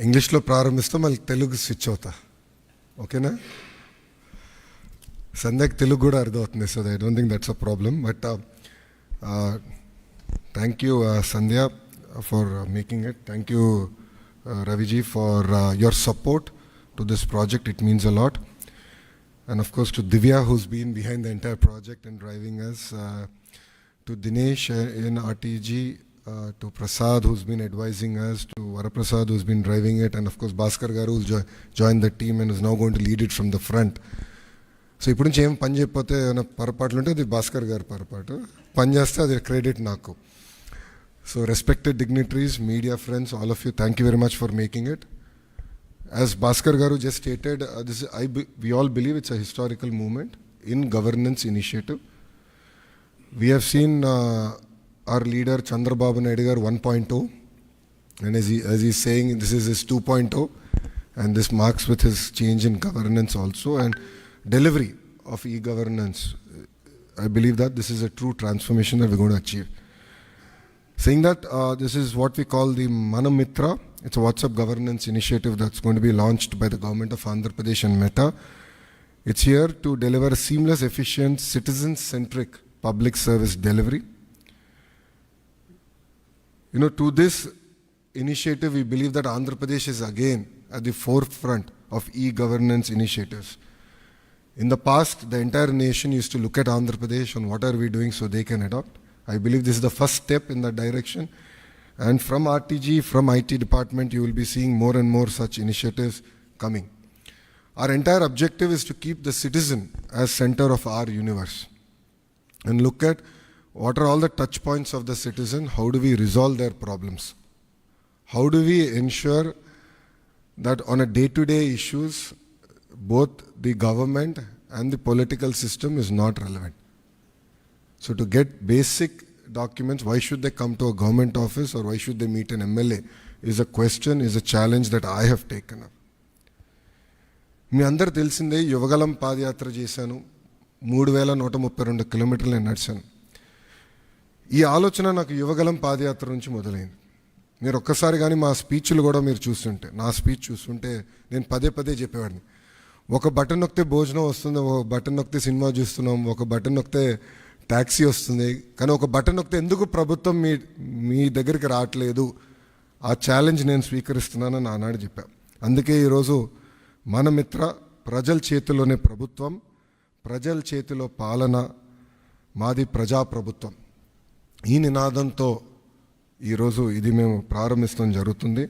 ఇంగ్లీష్లో ప్రారంభిస్తాం, మళ్ళీ తెలుగు స్విచ్ అవుతా. ఓకేనా? సంధ్యకి తెలుగు కూడా అర్థమవుతుంది, so I don't think that's a problem. But thank you Sandhya for making it. Thank you Raviji for your support to this project. It means a lot. And of course to Divya, who's been behind the entire project and driving us, to Dinesh in RTG, to Prasad, who's been advising us, to Varaprasad, who's been driving it, and of course Bhaskar Garu, who's joined the team and is now going to lead it from the front. So ఇప్పుడు నుంచి ఏం పని చెప్పితే ఏమైనా పొరపాట్లు ఉంటే అది భాస్కర్ గారు పొరపాటు, పని చేస్తే అది క్రెడిట్ నాకు. So respected dignitaries, media friends, all of you, thank you very much for making it. As Bhaskar Garu just stated, we all believe it's a historical moment in governance initiative. We have seen our leader Chandrababu Naidu Garu 1.0, and as he's saying, this is his 2.0, and this marks with his change in governance also and delivery of e-governance. I believe that this is a true transformation that we're going to achieve. Saying that, this is what we call the Manamitra. It's a WhatsApp governance initiative that's going to be launched by the government of Andhra Pradesh and Meta. It's here to deliver seamless, efficient, citizen-centric public service delivery. You know, to this initiative, we believe that Andhra Pradesh is again at the forefront of e-governance initiatives. In the past, the entire nation used to look at Andhra Pradesh and what are we doing so they can adopt. I believe this is the first step in that direction, and from RTG, from IT department, you will be seeing more and more such initiatives coming. Our entire objective is to keep the citizen as center of our universe and look at what are all the touch points of the citizen, how do we resolve their problems, how do we ensure that on a day-to-day issues, both the government and the political system is not relevant. So to get basic documents, why should they come to a government office or why should they meet an MLA is a question, is a challenge that I have taken up. మీ అందరు తెలిసిందే, యువగలం పాదయాత్ర చేశాను, 3132 కిలోమీటర్లు నేను నడిచాను. ఈ ఆలోచన నాకు యువగలం పాదయాత్ర నుంచి మొదలైంది. మీరు ఒక్కసారి కానీ మా స్పీచ్లు కూడా మీరు చూస్తుంటే, నా స్పీచ్ చూస్తుంటే నేను పదే పదే చెప్పేవాడిని, ఒక బటన్ నొక్కితే భోజనం వస్తుంది, ఒక బటన్ నొక్కితే సినిమా చూస్తున్నాం, ఒక బటన్ నొక్కితే ట్యాక్సీ వస్తుంది, కానీ ఒక బటన్ నొక్కితే ఎందుకు ప్రభుత్వం మీ దగ్గరికి రావట్లేదు, ఆ ఛాలెంజ్ నేను స్వీకరిస్తున్నానని ఆనాడు చెప్పాను. అందుకే ఈరోజు మన మిత్ర, ప్రజల చేతిలోనే ప్రభుత్వం, ప్రజల చేతిలో పాలన, మాది ప్రజాప్రభుత్వం, ఈ నినాదంతో ఈరోజు ఇది మేము ప్రారంభించడం జరుగుతుంది.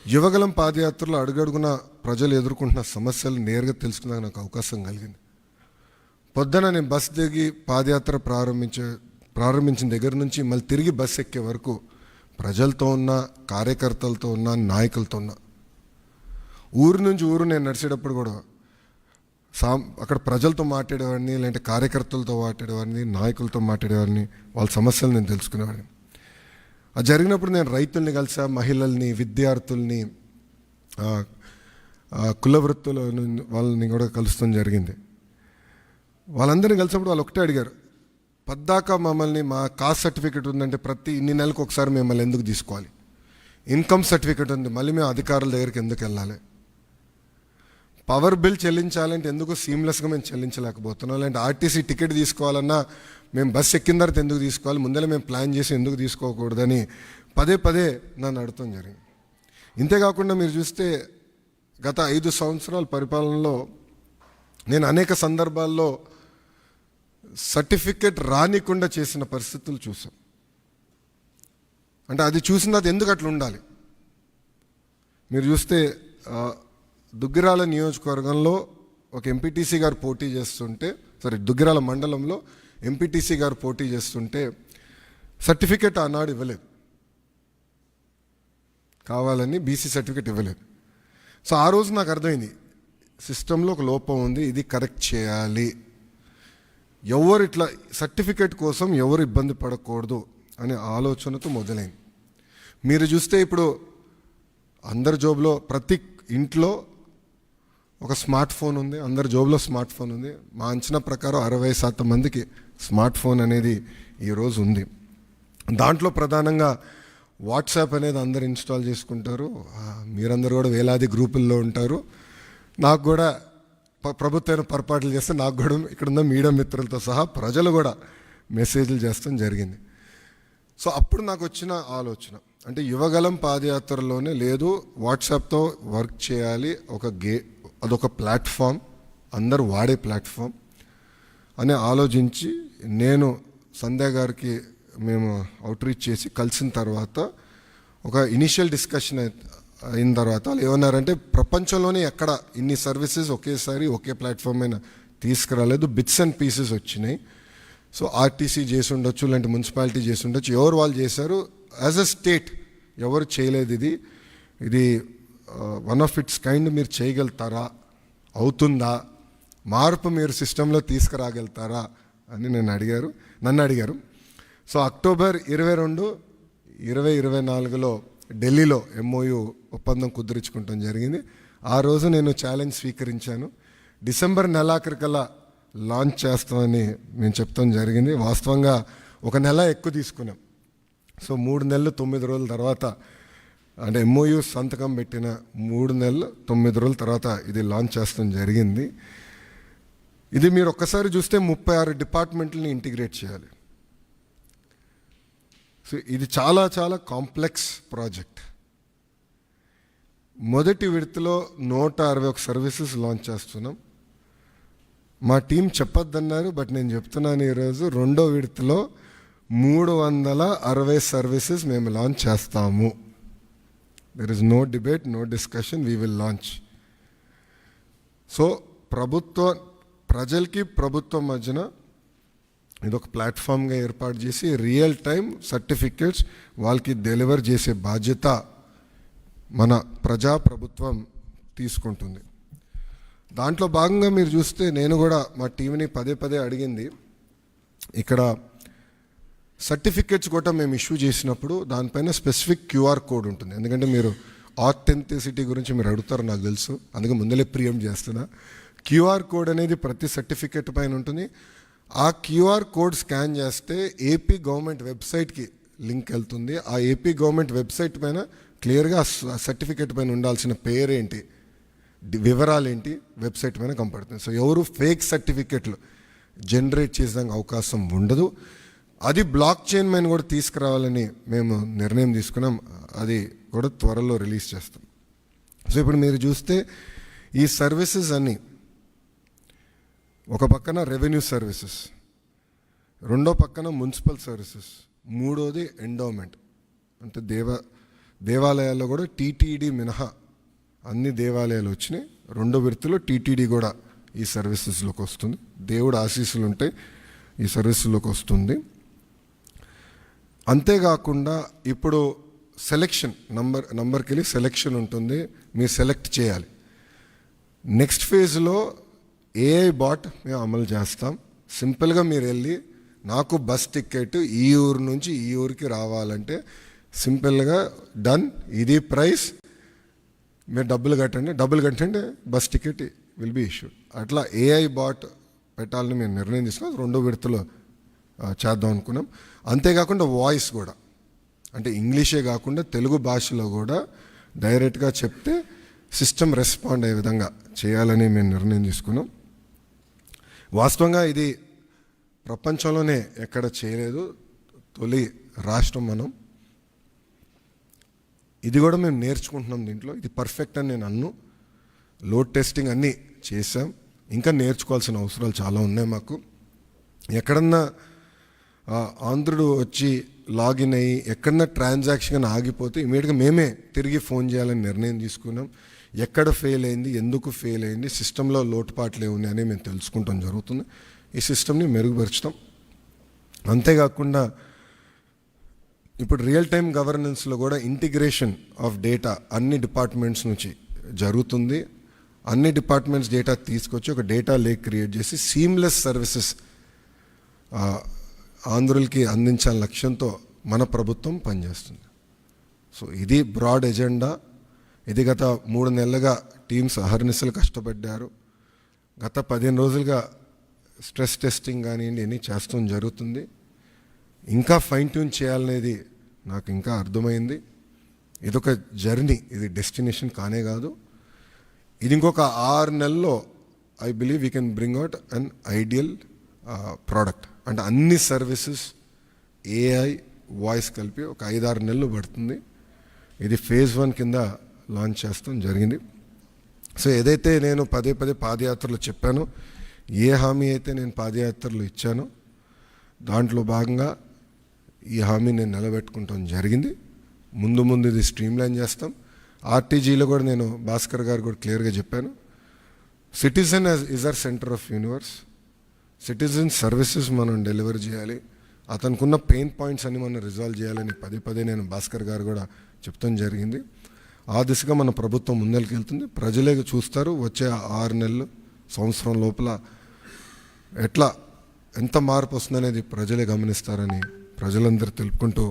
యువగలం పాదయాత్రలో అడుగడుగున ప్రజలు ఎదుర్కొంటున్న సమస్యలు నేరుగా తెలుసుకునే నాకు అవకాశం కలిగింది. పొద్దున నేను బస్ దిగి పాదయాత్ర ప్రారంభించిన దగ్గర నుంచి మళ్ళీ తిరిగి బస్ ఎక్కే వరకు ప్రజలతో ఉన్న, కార్యకర్తలతో ఉన్న, నాయకులతో ఉన్న, ఊరు నుంచి ఊరు నేను నడిచేటప్పుడు కూడా అక్కడ ప్రజలతో మాట్లాడేవాడిని, లేదంటే కార్యకర్తలతో మాట్లాడేవాడిని, నాయకులతో మాట్లాడేవాడిని, వాళ్ళ సమస్యలు నేను తెలుసుకునేవాడిని. అది జరిగినప్పుడు నేను రైతుల్ని కలిసా, మహిళల్ని, విద్యార్థుల్ని, కుల వృత్తుల వాళ్ళని కూడా కలుస్తాం జరిగింది. వాళ్ళందరినీ కలిసినప్పుడు వాళ్ళు ఒకటే అడిగారు, పద్దాక మమ్మల్ని మా కాస్ట్ సర్టిఫికేట్ ఉందంటే ప్రతి ఇన్ని నెలలకు ఒకసారి మిమ్మల్ని ఎందుకు తీసుకోవాలి, ఇన్కమ్ సర్టిఫికేట్ ఉంది మళ్ళీ మేము అధికారుల దగ్గరికి ఎందుకు వెళ్ళాలి, పవర్ బిల్ చెల్లించాలంటే ఎందుకు సీమ్లెస్గా మేము చెల్లించలేకపోతున్నాం, లేదంటే ఆర్టీసీ టికెట్ తీసుకోవాలన్నా మేము బస్సు ఎక్కిన తర్వాత ఎందుకు తీసుకోవాలి, ముందర మేము ప్లాన్ చేసి ఎందుకు తీసుకోకూడదని పదే పదే నన్ను అడగటం జరిగింది. ఇంతేకాకుండా మీరు చూస్తే గత 5 సంవత్సరాల పరిపాలనలో నేను అనేక సందర్భాల్లో సర్టిఫికెట్ రానికుండా చేసిన పరిస్థితులు చూసాం. అంటే అది చూసినది ఎందుకు అట్లా ఉండాలి. మీరు చూస్తే దుగ్గిరాల నియోజకవర్గంలో ఒక ఎంపీటీసీ గారు పోటీ చేస్తుంటే, దుగ్గిరాల మండలంలో ఎంపీటీసీ గారు పోటీ చేస్తుంటే సర్టిఫికెట్ ఆనాడు ఇవ్వలేదు, కావాలని బీసీ సర్టిఫికెట్ ఇవ్వలేదు. సో ఆ రోజు నాకు అర్థమైంది, సిస్టంలో ఒక లోపం ఉంది, ఇది కరెక్ట్ చేయాలి, ఎవరు ఇట్లా సర్టిఫికేట్ కోసం ఎవరు ఇబ్బంది పడకూడదు అనే ఆలోచనతో మొదలైంది. మీరు చూస్తే ఇప్పుడు అందరి జోబులో, ప్రతి ఇంట్లో ఒక స్మార్ట్ ఫోన్ ఉంది, అందరి జోబులో స్మార్ట్ ఫోన్ ఉంది. మా అంచనా ప్రకారం 60% మందికి స్మార్ట్ ఫోన్ అనేది ఈరోజు ఉంది. దాంట్లో ప్రధానంగా వాట్సాప్ అనేది అందరు ఇన్స్టాల్ చేసుకుంటారు, మీరందరూ కూడా వేలాది గ్రూపుల్లో ఉంటారు. నాకు కూడా ప్రభుత్వం పొరపాట్లు చేస్తే నాకు కూడా ఇక్కడున్న మీడియా మిత్రులతో సహా ప్రజలు కూడా మెసేజ్లు చేస్తాం జరిగింది. సో అప్పుడు నాకు వచ్చిన ఆలోచన అంటే యువగలం పాదయాత్రలోనే లేదు, వాట్సాప్తో వర్క్ చేయాలి, అదొక ప్లాట్ఫామ్, అందరూ వాడే ప్లాట్ఫామ్ అని ఆలోచించి నేను సంధ్య గారికి మేము అవుట్రీచ్ చేసి కలిసిన తర్వాత ఒక ఇనిషియల్ డిస్కషన్ అయిన తర్వాత వాళ్ళు ఏమన్నారంటే ప్రపంచంలోనే ఎక్కడ ఇన్ని సర్వీసెస్ ఒకేసారి ఒకే ప్లాట్ఫామ్ మీద తీసుకురాలేదు, బిట్స్ అండ్ పీసెస్ వచ్చినాయి. సో ఆర్టీసీ చేసి ఉండొచ్చు, లేదంటే మున్సిపాలిటీ చేసి ఉండొచ్చు, ఎవరు వాళ్ళు చేశారు. యాజ్ అ స్టేట్ ఎవరు చేయలేదు. ఇది వన్ ఆఫ్ ఇట్స్ కైండ్. మీరు చేయగలుగుతారా, అవుతుందా, మార్పు మీరు సిస్టంలో తీసుకురాగలుగుతారా అని నన్ను అడిగారు. సో అక్టోబర్ 22, 2024లో ఢిల్లీలో MOU ఒప్పందం కుదుర్చుకుంటాం జరిగింది. ఆ రోజు నేను ఛాలెంజ్ స్వీకరించాను. డిసెంబర్ నెలాఖరికల్లా లాంచ్ చేస్తామని మేము చెప్తాం జరిగింది. వాస్తవంగా 1 నెల ఎక్కువ తీసుకున్నాం. సో 3 నెలలు 9 రోజుల తర్వాత అంటే MOU సంతకం పెట్టిన 3 నెలలు 9 రోజుల తర్వాత ఇది లాంచ్ చేస్తాం జరిగింది. ఇది మీరు ఒక్కసారి చూస్తే 36 డిపార్ట్మెంట్లని ఇంటిగ్రేట్ చేయాలి. సో ఇది చాలా చాలా కాంప్లెక్స్ ప్రాజెక్ట్. మొదటి విడతలో 161 సర్వీసెస్ లాంచ్ చేస్తున్నాం. మా టీం చెప్పొద్దన్నారు, బట్ నేను చెప్తున్నాను ఈరోజు, రెండో విడతలో 360 సర్వీసెస్ మేము లాంచ్ చేస్తాము. There is no debate, no discussion, we will launch. So ప్రజలకి ప్రభుత్వం మధ్యన ఇదొక ప్లాట్ఫామ్గా ఏర్పాటు చేసి రియల్ టైం సర్టిఫికేట్స్ వాళ్ళకి డెలివర్ చేసే బాధ్యత మన ప్రభుత్వం తీసుకుంటుంది. దాంట్లో భాగంగా మీరు చూస్తే నేను కూడా మా టీంని పదే అడిగింది, ఇక్కడ సర్టిఫికేట్స్ కూడా మేము ఇష్యూ చేసినప్పుడు దానిపైన స్పెసిఫిక్ QR కోడ్ ఉంటుంది. ఎందుకంటే మీరు ఆథెంటిసిటీ గురించి మీరు అడుగుతారు నాకు తెలుసు, అందుకే ముందలే ప్రియం చేస్తున్నా. QR కోడ్ అనేది ప్రతి సర్టిఫికేట్ పైన ఉంటుంది. ఆ QR కోడ్ స్కాన్ చేస్తే AP గవర్నమెంట్ వెబ్సైట్కి లింక్ వెళ్తుంది. ఆ AP గవర్నమెంట్ వెబ్సైట్ పైన క్లియర్గా సర్టిఫికేట్ పైన ఉండాల్సిన పేరేంటి, వివరాలు ఏంటి వెబ్సైట్ పైన కనపడుతుంది. సో ఎవరు ఫేక్ సర్టిఫికేట్లు జనరేట్ చేసేదానికి అవకాశం ఉండదు. అది బ్లాక్ చైన్ పైన కూడా తీసుకురావాలని మేము నిర్ణయం తీసుకున్నాం. అది కూడా త్వరలో రిలీజ్ చేస్తాం. సో ఇప్పుడు మీరు చూస్తే ఈ సర్వీసెస్ అన్నీ ఒక పక్కన రెవెన్యూ సర్వీసెస్, రెండో పక్కన మున్సిపల్ సర్వీసెస్, మూడోది ఎండోమెంట్. అంటే దేవాలయాల్లో కూడా TTD మినహా అన్ని దేవాలయాలు వచ్చినాయి. రెండో విడతలో TTD కూడా ఈ సర్వీసెస్లోకి వస్తుంది. దేవుడు ఆశీస్సులు ఉంటే ఈ సర్వీసుల్లోకి వస్తుంది. అంతేకాకుండా ఇప్పుడు సెలెక్షన్ నంబర్కి వెళ్ళి సెలెక్షన్ ఉంటుంది, మీరు సెలెక్ట్ చేయాలి. నెక్స్ట్ ఫేజ్లో AI బాట్ మేము అమలు చేస్తాం. సింపుల్గా మీరు వెళ్ళి నాకు బస్ టికెట్ ఈ ఊరు నుంచి ఈ ఊరికి రావాలంటే సింపుల్గా డన్, ఇది ప్రైస్, మీరు డబ్బులు కట్టండి, bus ticket will be issued. అట్లా AI బాట్ పెట్టాలని మేము నిర్ణయం తీసుకున్నాం. రెండో విడతలో చేద్దాం అనుకున్నాం. అంతేకాకుండా వాయిస్ కూడా, అంటే ఇంగ్లీషే కాకుండా తెలుగు భాషలో కూడా డైరెక్ట్గా చెప్తే సిస్టమ్ రెస్పాండ్ అయ్యే విధంగా చేయాలని మేము నిర్ణయం తీసుకున్నాం. వాస్తవంగా ఇది ప్రపంచంలోనే ఎక్కడ చేయలేదు, తొలి రాష్ట్రం మనం. ఇది కూడా మేము నేర్చుకుంటున్నాం దీంట్లో. ఇది పర్ఫెక్ట్ అని నేను అన్ను. లోడ్ టెస్టింగ్ అన్నీ చేసాం, ఇంకా నేర్చుకోవాల్సిన అవసరాలు చాలా ఉన్నాయి మాకు. ఎక్కడన్నా ఆంధ్రుడు వచ్చి లాగిన్ అయ్యి ఎక్కడన్నా ట్రాన్సాక్షన్ ఆగిపోతే ఇమీడియట్గా మేమే తిరిగి ఫోన్ చేయాలని నిర్ణయం తీసుకున్నాం. ఎక్కడ ఫెయిల్ అయింది, ఎందుకు ఫెయిల్ అయింది, సిస్టంలో లోటుపాట్లు ఏమున్నాయి అని మేము తెలుసుకుంటాం జరుగుతుంది. ఈ సిస్టమ్ని మెరుగుపరుచుతాం. అంతేకాకుండా ఇప్పుడు రియల్ టైం గవర్నెన్స్లో కూడా ఇంటిగ్రేషన్ ఆఫ్ డేటా అన్ని డిపార్ట్మెంట్స్ నుంచి జరుగుతుంది. అన్ని డిపార్ట్మెంట్స్ డేటా తీసుకొచ్చి ఒక డేటా లేక్ క్రియేట్ చేసి సీమ్లెస్ సర్వీసెస్ ఆంధ్రులకి అందించాలని లక్ష్యంతో మన ప్రభుత్వం పనిచేస్తుంది. సో ఇది బ్రాడ్ ఎజెండా. ఇది గత 3 నెలలుగా టీమ్స్ అహర్నిశలు కష్టపడ్డారు. గత 15 రోజులుగా స్ట్రెస్ టెస్టింగ్ కానివ్వండి అన్నీ చేస్తాం జరుగుతుంది. ఇంకా ఫైన్ ట్యూన్ చేయాలనేది నాకు ఇంకా అర్థమైంది. ఇదొక జర్నీ, ఇది డెస్టినేషన్ కానే కాదు. ఇది ఇంకొక 6 నెలల్లో I believe we can bring out an ideal product. అంటే అన్ని సర్వీసెస్ ఏఐ వాయిస్ కలిపి ఒక 5-6 నెలలు పడుతుంది. ఇది ఫేజ్ 1 కింద లాంచ్ చేస్తాం జరిగింది. సో ఏదైతే నేను పదే పాదయాత్రలో చెప్పానో, ఏ హామీ అయితే నేను పాదయాత్రలో ఇచ్చానో దాంట్లో భాగంగా ఈ హామీ నేను నిలబెట్టుకుంటాం జరిగింది. ముందు ఇది స్ట్రీమ్లైన్ చేస్తాం. ఆర్టీజీలో కూడా నేను భాస్కర్ గారు కూడా క్లియర్గా చెప్పాను, citizen is our centre of universe. Citizen services మనం డెలివర్ చేయాలి, అతనుకున్న పెయిన్ పాయింట్స్ అన్ని మనం రిజాల్వ్ చేయాలని పదే నేను భాస్కర్ గారు కూడా చెప్తాం జరిగింది. ఆ దిశగా మన ప్రభుత్వం ముందరికి వెళ్తుంది. ప్రజలే చూస్తారు వచ్చే 6 నెలలు, సంవత్సరం లోపల ఎంత మార్పు వస్తుందనేది ప్రజలే గమనిస్తారని ప్రజలందరూ తెలుపుకుంటూ